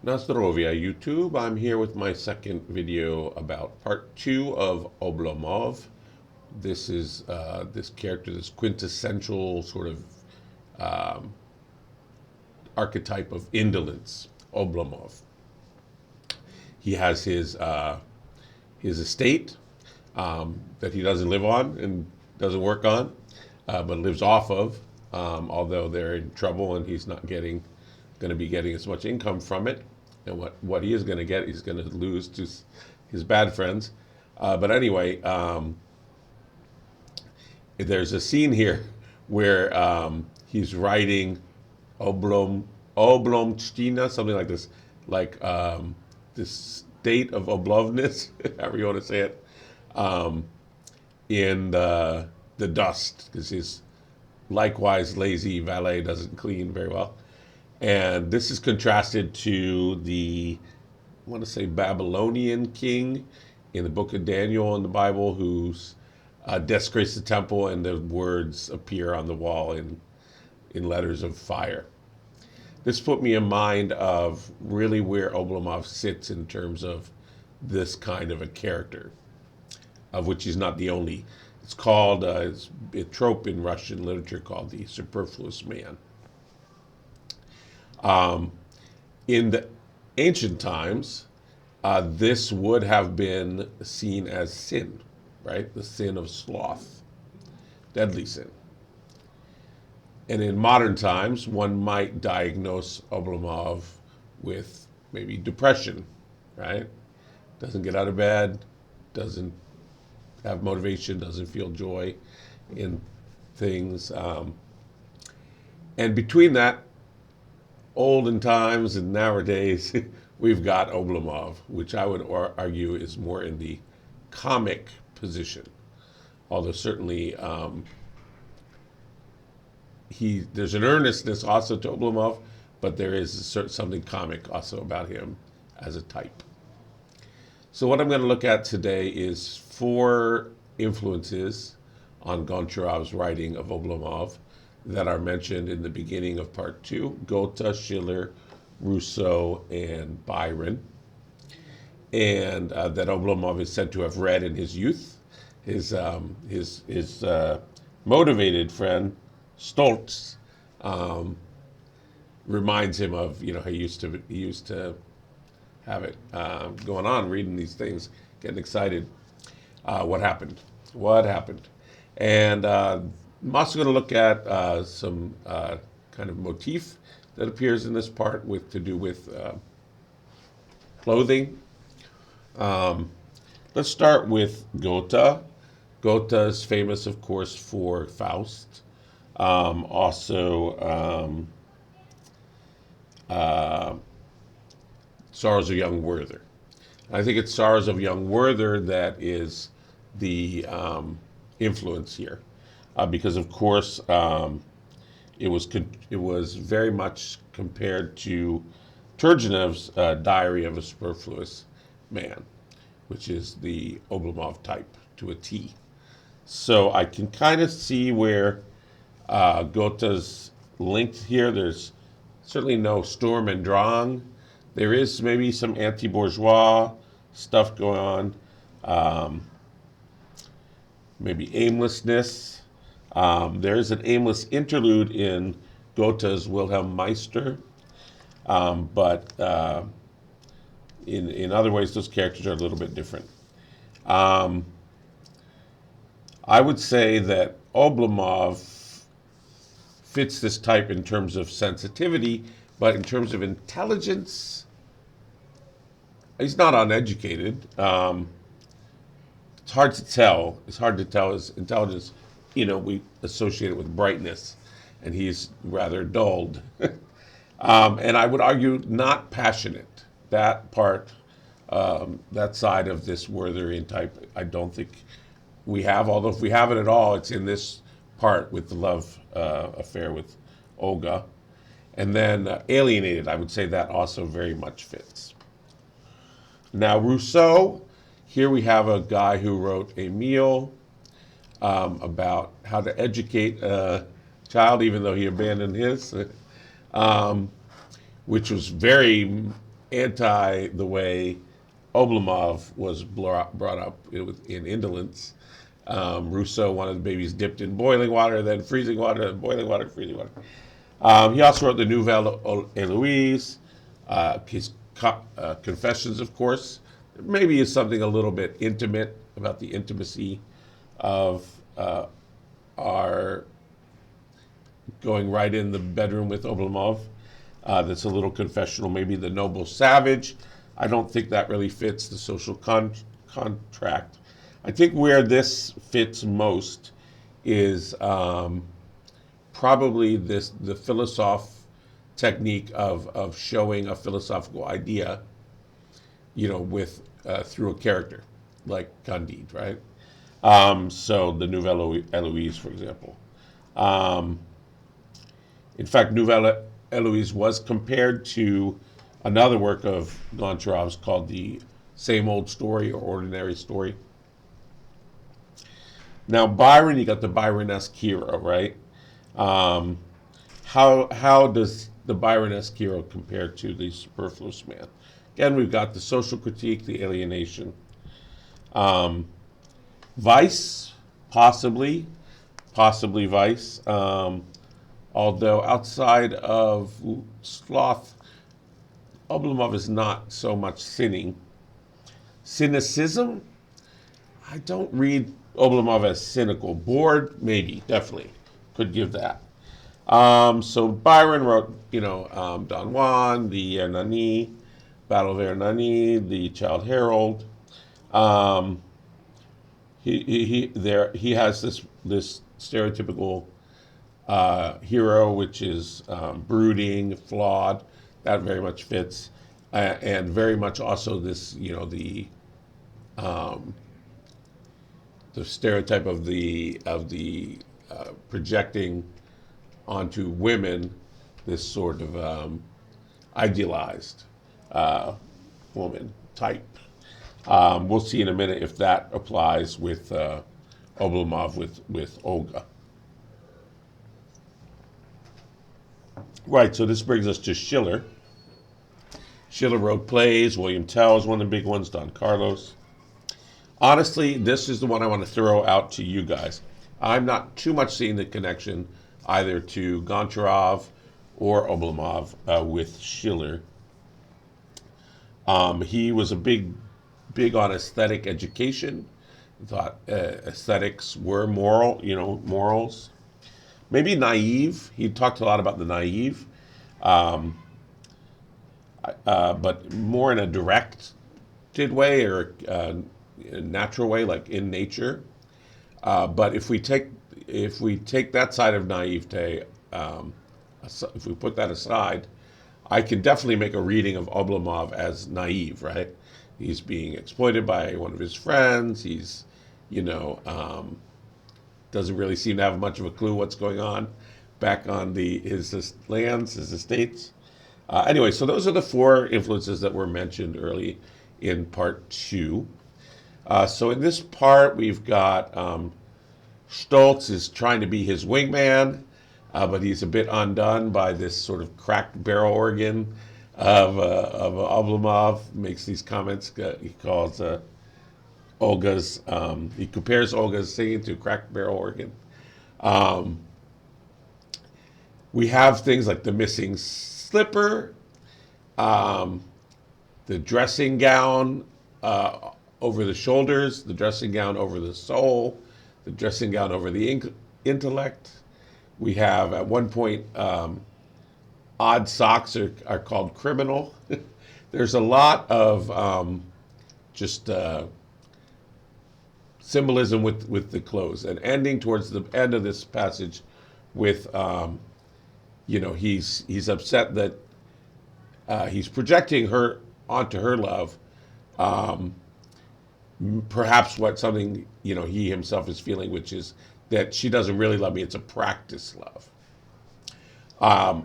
Nastarovia YouTube. I'm here with my second video about part 2 of Oblomov. This is this character, this quintessential sort of archetype of indolence, Oblomov. He has his estate that he doesn't live on and doesn't work on, but lives off of, although they're in trouble and he's not going to be getting as much income from it. And what he is going to get, he's going to lose to his bad friends. But anyway, there's a scene here where he's writing Oblomchtina, something like this, like this state of Oblovness, however you want to say it, in the dust, because his likewise lazy valet doesn't clean very well. And this is contrasted to the, I want to say, Babylonian king in the book of Daniel in the Bible, who's desecrates the temple, and the words appear on the wall in letters of fire. This put me in mind of really where Oblomov sits in terms of this kind of a character, of which he's not the only. It's called, it's a trope in Russian literature called the superfluous man. In the ancient times, this would have been seen as sin, right? The sin of sloth, deadly sin. And in modern times, one might diagnose Oblomov with maybe depression, right? Doesn't get out of bed, doesn't have motivation, doesn't feel joy in things. And between that, olden times and nowadays, we've got Oblomov, which I would argue is more in the comic position. Although certainly there's an earnestness also to Oblomov, but there is something comic also about him as a type. So what I'm going to look at today is 4 influences on Goncharov's writing of Oblomov that are mentioned in the beginning of part 2, Goethe, Schiller, Rousseau, and Byron, and that Oblomov is said to have read in his youth. His motivated friend Stoltz reminds him of, he used to have it going on, reading these things, getting excited. What happened? And I'm also going to look at some kind of motif that appears in this part to do with clothing. Let's start with Goethe. Goethe is famous, of course, for Faust. Also, Sorrows of Young Werther. I think it's Sorrows of Young Werther that is the influence here. Because of course it was very much compared to Turgenev's Diary of a Superfluous Man, which is the Oblomov type to a T. So I can kind of see where Goethe's linked here. There's certainly no Sturm und Drang. There is maybe some anti-bourgeois stuff going on. Maybe aimlessness. There is an aimless interlude in Goethe's Wilhelm Meister, but in other ways, those characters are a little bit different. I would say that Oblomov fits this type in terms of sensitivity, but in terms of intelligence, he's not uneducated. It's hard to tell. It's hard to tell his intelligence. We associate it with brightness, and he's rather dulled. And I would argue not passionate. That part, that side of this Wertherian type, I don't think we have. Although if we have it at all, it's in this part with the love affair with Olga. And then alienated, I would say that also very much fits. Now Rousseau, here we have a guy who wrote Emile, about how to educate a child, even though he abandoned his, which was very anti the way Oblomov was brought up in indolence. Rousseau wanted the babies dipped in boiling water, then freezing water, then boiling water, freezing water. He also wrote the Nouvelle Héloïse, his Confessions, of course. Maybe is something a little bit intimate about the intimacy of our going right in the bedroom with Oblomov. That's a little confessional. Maybe the Noble Savage. I don't think that really fits the social contract. I think where this fits most is probably the philosoph technique of showing a philosophical idea, with through a character, like Candide, right? So the Nouvelle Héloïse, for example. In fact, Nouvelle Héloïse was compared to another work of Goncharov's called The Same Old Story or Ordinary Story. Now, Byron, you got the Byron-esque hero, right? How does the Byron-esque hero compare to the superfluous man? Again, we've got the social critique, the alienation. Vice, possibly vice. Although outside of sloth, Oblomov is not so much sinning. Cynicism, I don't read Oblomov as cynical. Bored, maybe, definitely, could give that. So Byron wrote, Don Juan, the Hernani, Battle of Hernani, the Child Herald. He has this stereotypical hero, which is brooding, flawed. That very much fits, and very much also this, the stereotype of the projecting onto women this sort of idealized woman type. We'll see in a minute if that applies with Oblomov with Olga. Right, so this brings us to Schiller. Schiller wrote plays. William Tell is one of the big ones. Don Carlos. Honestly, this is the one I want to throw out to you guys. I'm not too much seeing the connection either to Goncharov or Oblomov with Schiller. He was a big on aesthetic education. He thought aesthetics were moral, morals. Maybe naive. He talked a lot about the naive, but more in a directed way or a natural way, like in nature. But if we take that side of naivete, if we put that aside, I can definitely make a reading of Oblomov as naive, right? He's being exploited by one of his friends. He's, doesn't really seem to have much of a clue what's going on back on his lands, his estates. Anyway, so those are the four influences that were mentioned early in part 2. So in this part, we've got Stoltz is trying to be his wingman, but he's a bit undone by this sort of cracked barrel organ of Oblomov. Makes these comments. He calls Olga's. He compares Olga's singing to a cracked barrel organ. We have things like the missing slipper, the dressing gown over the shoulders, the dressing gown over the soul, the dressing gown over the intellect. We have at one point odd socks are called criminal. There's a lot of just symbolism with the clothes, and ending towards the end of this passage with he's upset that he's projecting her onto her love, perhaps something he himself is feeling, which is that she doesn't really love me. It's a practice love.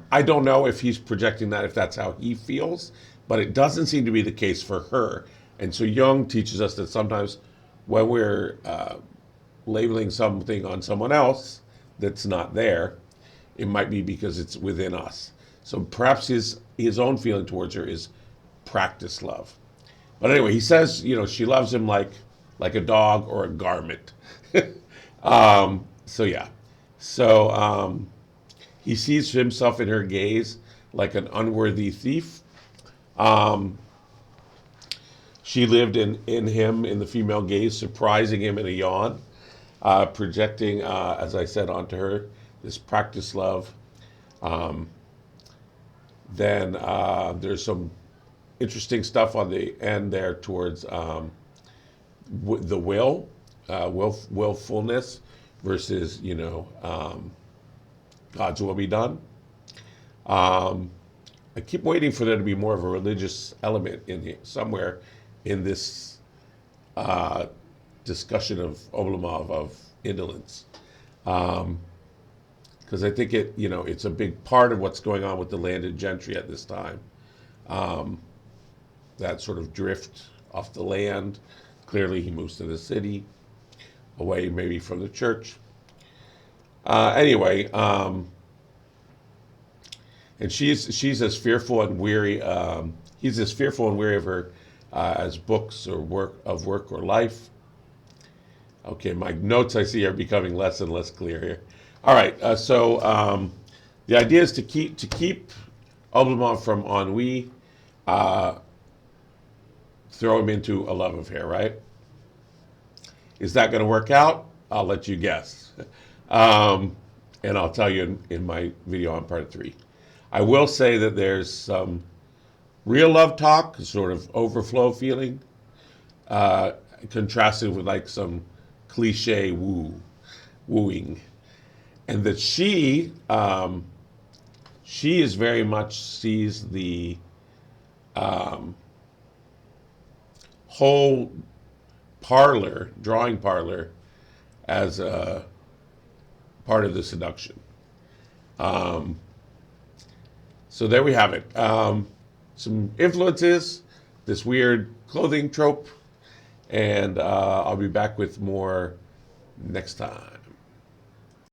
I don't know if he's projecting that, if that's how he feels, but it doesn't seem to be the case for her. And so Jung teaches us that sometimes when we're labeling something on someone else that's not there, it might be because it's within us. So perhaps his own feeling towards her is practice love. But anyway, he says, she loves him like a dog or a garment. So yeah. So he sees himself in her gaze like an unworthy thief. Um, she lived in him, in the female gaze, surprising him in a yawn, projecting, as I said, onto her this practice love. Um, then there's some interesting stuff on the end there towards the willfulness versus, God's will be done. I keep waiting for there to be more of a religious element somewhere in this discussion of Oblomov, of indolence. Because I think it's a big part of what's going on with the landed gentry at this time. That sort of drift off the land. Clearly he moves to the city, away maybe from the church. Anyway, and she's as fearful and weary. He's as fearful and weary of her as books or work or life. Okay, my notes I see are becoming less and less clear here. All right, so the idea is to keep Oblomov from ennui, throw him into a love affair, right? Is that going to work out? I'll let you guess, and I'll tell you in my video on part 3. I will say that there's some real love talk, sort of overflow feeling, contrasted with like some cliche wooing, and that she is very much sees the whole drawing parlor, as a part of the seduction. So there we have it. Some influences, this weird clothing trope, and I'll be back with more next time.